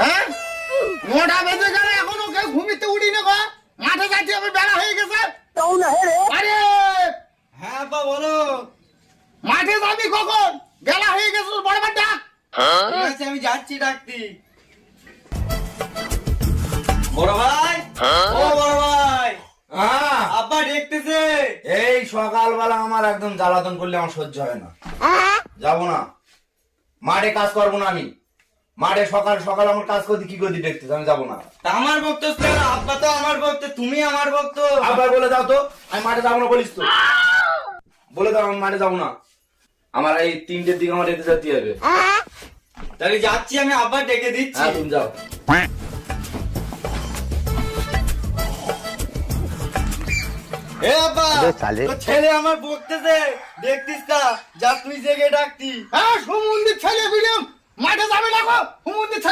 হ্যাঁ মোটা বেজে গেলে এখনো কেউ ঘুমিতে উঠি না গো, মাঠে যাচ্ছি আমি, বেলা হয়ে গেছে। আরে হ্যাঁ আব্বা বলো। মাঠে যাবি কখন? বেলা হয়ে গেছে, বড় বড় ডাক। ঠিক আছে আমি যাচ্ছি ডাকতি। বড় ভাই, ও বড় ভাই, হ্যাঁ, আব্বা দেখতেছে। এই সকালবেলা আমার একদম জ্বালাতন করলে আমার সহ্য হয় না, যাবো না মাঠে, কাজ করবো না আমি মাঠে। সকাল সকাল আমার কাজ করতে কি করতে দেখতেছ, আমি যাবো না। তা আমার ভক্ত কেন? আব্বা তো আমার ভক্ত, তুমি আমার ভক্ত। আবার বলে দাও তো, আমি মাঠে যাবো না বলিস তো, বলে দাও আমি মাঠে যাবো না। আমার এই 3টের দিকে আমার রেতে যেতে হবে। তাহলে যাচ্ছি আমি, আব্বা ডেকে দিচ্ছি। হ্যাঁ তুমি যাও। এ আব্বা, তোর ছেলে আমার বকতেছে, দেখতিস না? যা তুই জেগে ডাকতি। হ্যাঁ সুমন্দির ছেলে বিলিয়ম, মাঠে যাবে না গো, সুমন্দির ছেলে